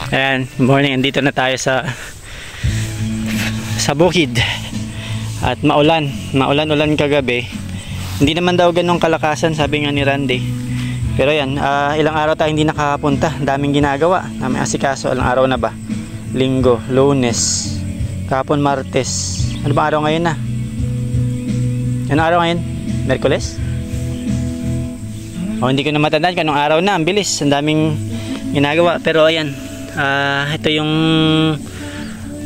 Ayan, morning, andito na tayo sa bukid. At maulan kagabi. Hindi naman daw ganong kalakasan, sabi nga ni Randy. Pero yan, ilang araw tayo hindi nakapunta. Daming ginagawa. May asikaso, ilang araw na ba? Linggo, Lunes, kahapon Martes. Ano ba araw ngayon na? Anong araw ngayon? Merkules? Hindi ko na matandaan kung anong araw na. Ang bilis, ang daming ginagawa. Pero ayan, ito yung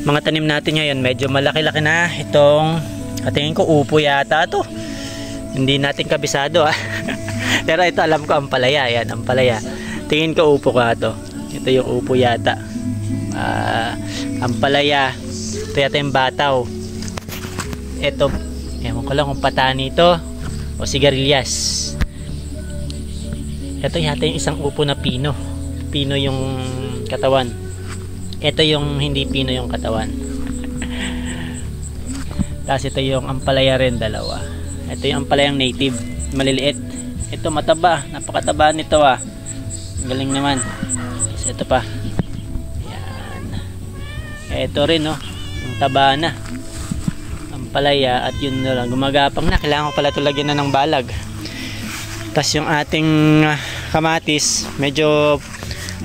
mga tanim natin ngayon. Medyo malaki-laki na. Itong, tingin ko upo yata to. Hindi natin kabisado Pero ito alam ko ampalaya. Ayan, ampalaya. Tingin ko upo ka to. Ito yung upo yata. Ampalaya. Ito yata yung bataw. Ito, ewan ko lang kung patani ito o sigarilyas. Ito yata yung isang upo na pino. Pino yung katawan. Ito yung hindi pino yung katawan. Tapos ito yung ampalaya rin, dalawa. Ito yung ampalayang native, maliliit. Ito mataba, napakataba nito Ang galing naman. Tapos ito pa. Yan. Ito rin yung taba na. Ampalaya at yun na lang. Gumagapang na. Kailangan ko pala ito lagyan na ng balag. Tapos yung ating kamatis, medyo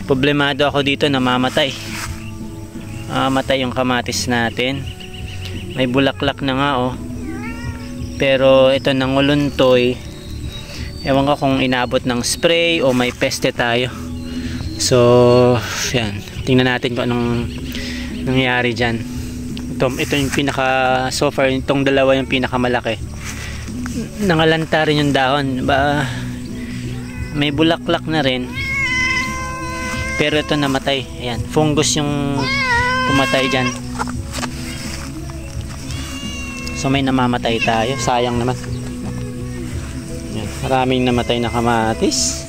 problemado ako dito, namamatay. Mamatay yung kamatis natin. May bulaklak na nga pero ito nanguluntoy. Ewan ko kung inabot ng spray o may peste tayo. So yan, tingnan natin kung anong nangyari dyan. Ito yung pinaka, so far itong dalawa yung pinakamalaki. Nangalanta rin yung dahon. May bulaklak na rin. Pero ito namatay. Ayan, fungus yung pumatay dyan. So may namamatay tayo. Sayang naman. Ayan, maraming namatay na kamatis.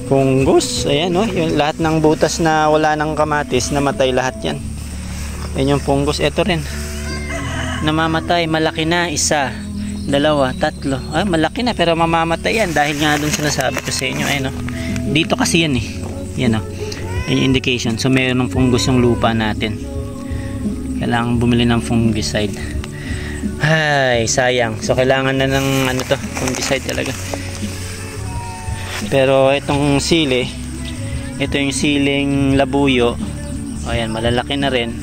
Fungus. Ayan yung lahat ng butas na wala ng kamatis, namatay lahat yan. Ayan yung fungus. Ito rin. Namamatay. Malaki na. Isa, dalawa, tatlo. Malaki na pero mamamatay yan. Dahil nga dun sinasabi ko sa inyo. Ayan dito kasi yan Yan yung indication. So mayroon ng fungus yung lupa natin. Kailangan bumili ng fungicide. Ay, sayang. So kailangan na ng fungicide talaga. Pero itong sili, ito yung siling labuyo. Ayan, malalaki na rin.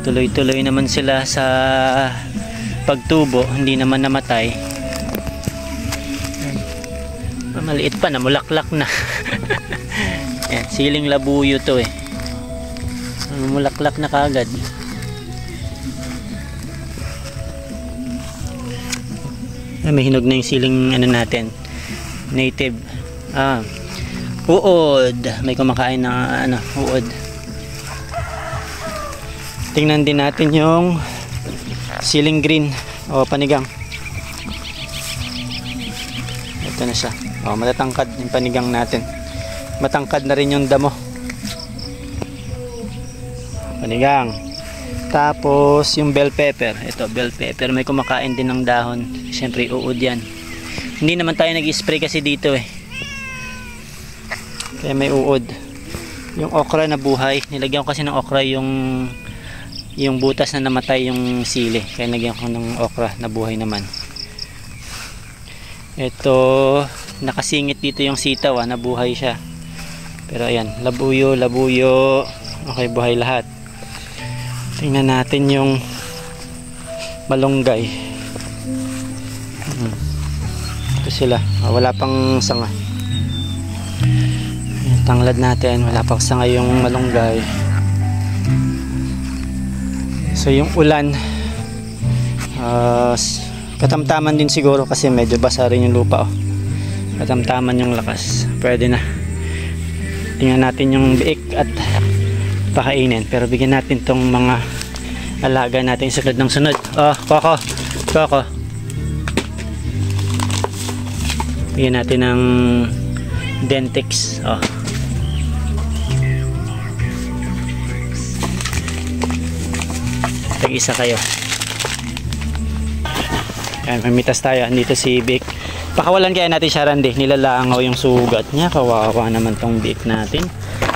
Tuloy-tuloy naman sila sa pagtubo, hindi naman namatay. Maliit pa, namulaklak na. Ayan, siling labuyo to mulaklak na kaagad. May hinog na yung siling natin, native. Uod, may kumakain na uod. Tingnan din natin yung siling green o panigang. Ito na siya. Matatangkad yung panigang natin. Matangkad na rin yung damo. Panigang. Tapos yung bell pepper. Ito, bell pepper. May kumakain din ng dahon. Siyempre, uod yan. Hindi naman tayo nag-spray kasi dito Kaya may uod. Yung okra na buhay. Nilagyan ko kasi ng okra yung butas na namatay yung sili. Kaya nilagyan ko ng okra na buhay naman. Ito, nakasingit dito yung sitaw nabuhay siya. Pero ayan, labuyo. Okay, buhay lahat. Tingnan natin yung malunggay. Ito sila. Wala pang sanga. Ayan, tanglad natin. Wala pang sanga yung malunggay. So yung ulan, katamtaman din siguro kasi medyo basa rin yung lupa katamtaman yung lakas. Pwede na. Tingnan natin yung biik at pakainin. Pero bigyan natin tong mga alaga natin sunod ng sunod. Coco. Bigyan natin ng Dentex. Tag-isa kayo. Ayan, mamitas tayo. Andito si Vic. Pakawalan kaya natin siya, Randy. Nilalangaw yung sugat niya. Kawawa naman tong Vic natin.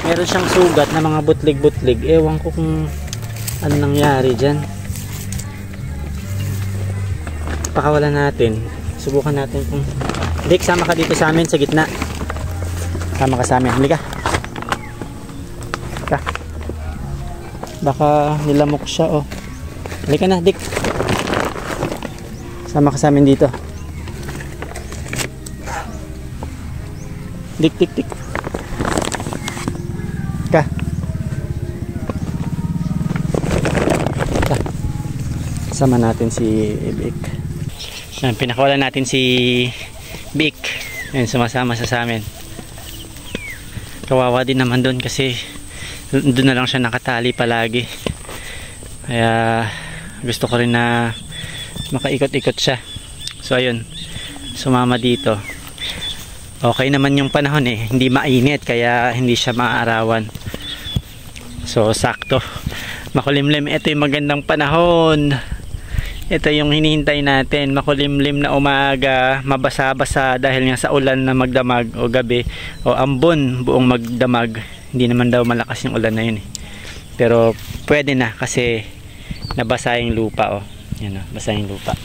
meron siyang sugat na mga butlig-butlig. Ewan ko kung ano nangyari dyan. Pakawalan natin. Subukan natin kung... Dick, sama ka dito sa amin sa gitna. Sama ka sa amin. Halika. Ka. Baka nilamok siya, oh. Halika na, Dick. Sama ka sa amin dito. Dick, Dick, Dick. Ka. Ka. Sama natin si Vic. Yan, pinakawalan natin si Vic. Yan, sumasama sa amin. Kawawa din naman doon kasi doon na lang siya nakatali palagi. Kaya gusto ko rin na makaikot-ikot siya. So ayun, sumama dito. Okay naman yung panahon eh, hindi mainit kaya hindi siya maaarawan. So sakto, makulimlim. Ito yung magandang panahon. Ito yung hinihintay natin, makulimlim na umaga, mabasa-basa dahil nga sa ulan na magdamag o gabi o ambon buong magdamag. Hindi naman daw malakas yung ulan na yun eh. Pero pwede na kasi nabasa yung lupa, oh. Yan, oh, basa yung lupa.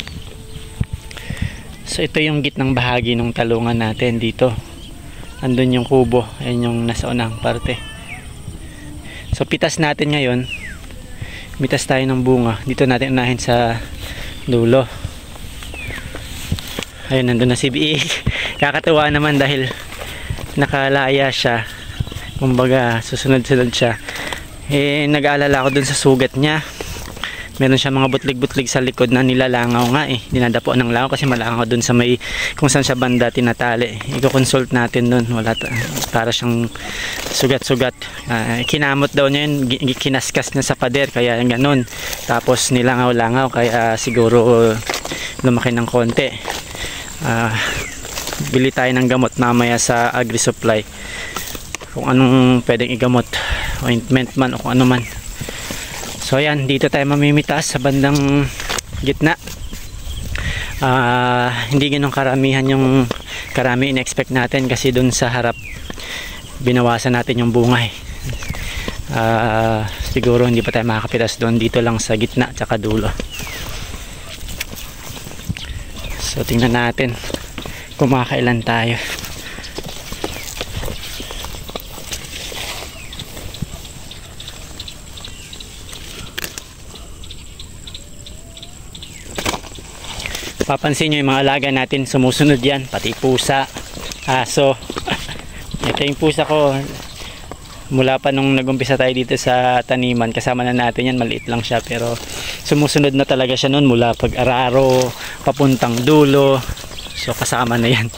So ito yung gitnang bahagi ng talungan natin dito. Andun yung kubo, ayun yung nasa unang parte. So pitas natin ngayon. Mitas tayo ng bunga. Dito natin unahin sa dulo. Ayun, nandun na si Biik. Kakatuwa naman dahil nakalaya siya. Kumbaga susunod-sunod siya. Eh nag-aalala ako dun sa sugat niya. Meron siya mga butlig-butlig sa likod na nilalangaw nga eh. Dinadapo ng langaw kasi malangaw dun sa may kung saan siya banda tinatali. I-consult natin dun. Wala para siyang sugat-sugat. Kinamot daw niya yun. Kinaskas niya sa pader kaya ganun. Tapos nilangaw-langaw kaya siguro lumaki ng konti. Bili tayo ng gamot mamaya sa agri-supply. Kung anong pwedeng igamot. Ointment man o kung ano man. So ayan, dito tayo mamimitas sa bandang gitna. Hindi ganun karamihan yung karami in-expect natin kasi dun sa harap binawasan natin yung bunga eh. Siguro hindi pa tayo makakapitas doon, dito lang sa gitna tsaka dulo. So tingnan natin kung makakailan tayo. Papansin nyo yung mga alaga natin, sumusunod yan, pati pusa, aso. Ito yung pusa ko, mula pa nung nagumpisa tayo dito sa taniman, kasama na natin yan, maliit lang siya, pero sumusunod na talaga siya noon mula pag-araro, papuntang dulo, so kasama na yan.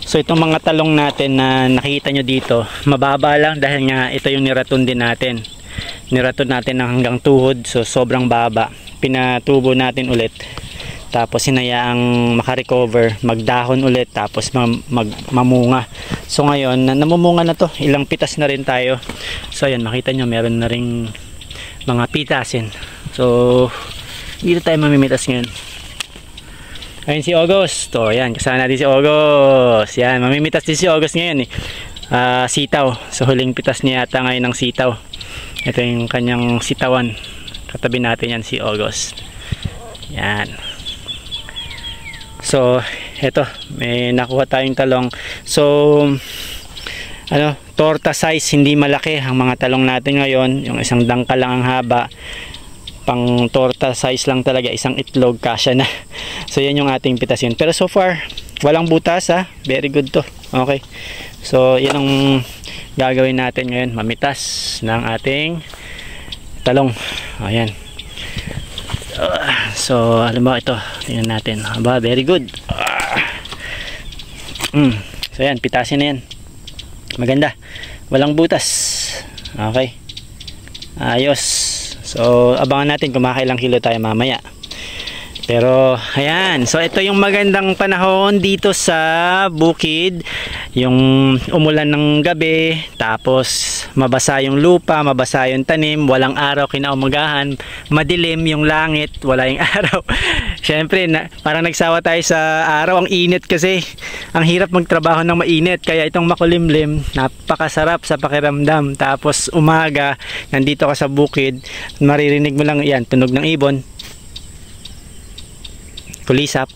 So itong mga talong natin na nakikita nyo dito, mababa lang dahil nga ito yung niraton din natin. Niraton natin ng hanggang tuhod, so sobrang baba. Pinatubo natin ulit. Tapos hinayaang makarecover, magdahon ulit, tapos mamunga. So ngayon, namumunga na to. Ilang pitas na rin tayo. So ayan, makita nyo, meron na rin mga pitasin. So, dito tayo mamimitas ngayon. Ayun si August. O, ayan, kasama natin si August. Yan, mamimitas din si August ngayon eh. Sitaw. So, huling pitas niya yata ngayon ng sitaw. Ito yung kanyang sitawan. Katabi natin yan si August. Yan. So, eto, may nakuha tayong talong. So, torta size, hindi malaki ang mga talong natin ngayon. Yung isang dangka lang ang haba. Pang torta size lang talaga, isang itlog, kasya na. So, yan yung ating pitasin. Pero so far, walang butas ha. Very good to. Okay. So, yan ang gagawin natin ngayon. Mamitas ng ating talong. Ayan. So alam mo ito, tingnan natin. Aba, very good. So yan, pitasin na yan. Maganda, walang butas. Okay, ayos. So abangan natin kung makakailang kilo tayo mamaya. Pero ayan, so ito yung magandang panahon dito sa bukid. Yung umulan ng gabi, tapos mabasa yung lupa, mabasa yung tanim, walang araw kinaumagahan, madilim yung langit, wala yung araw. Syempre, parang nagsawa tayo sa araw. Ang init kasi. Ang hirap magtrabaho ng mainit. Kaya itong makulimlim, napakasarap sa pakiramdam. Tapos umaga, nandito ka sa bukid, maririnig mo lang yan, tunog ng ibon. Kulisap.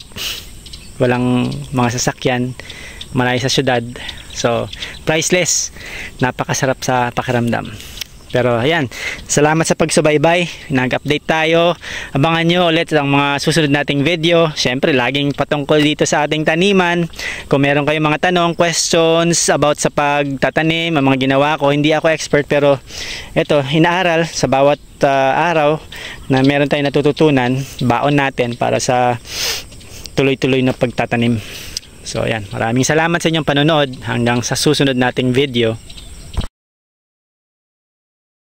Walang mga sasakyan. Malayo sa syudad. So, priceless. Napakasarap sa pakiramdam. Pero ayan, salamat sa pagsubaybay. Nag-update tayo. Abangan nyo ulit ang mga susunod nating video. Siyempre, laging patungkol dito sa ating taniman. Kung meron kayong mga tanong, questions about sa pagtatanim, ang mga ginawa ko, hindi ako expert pero ito, inaaral sa bawat araw na meron tayong natututunan, baon natin para sa tuloy-tuloy na pagtatanim. So ayan, maraming salamat sa inyong panonood. Hanggang sa susunod nating video.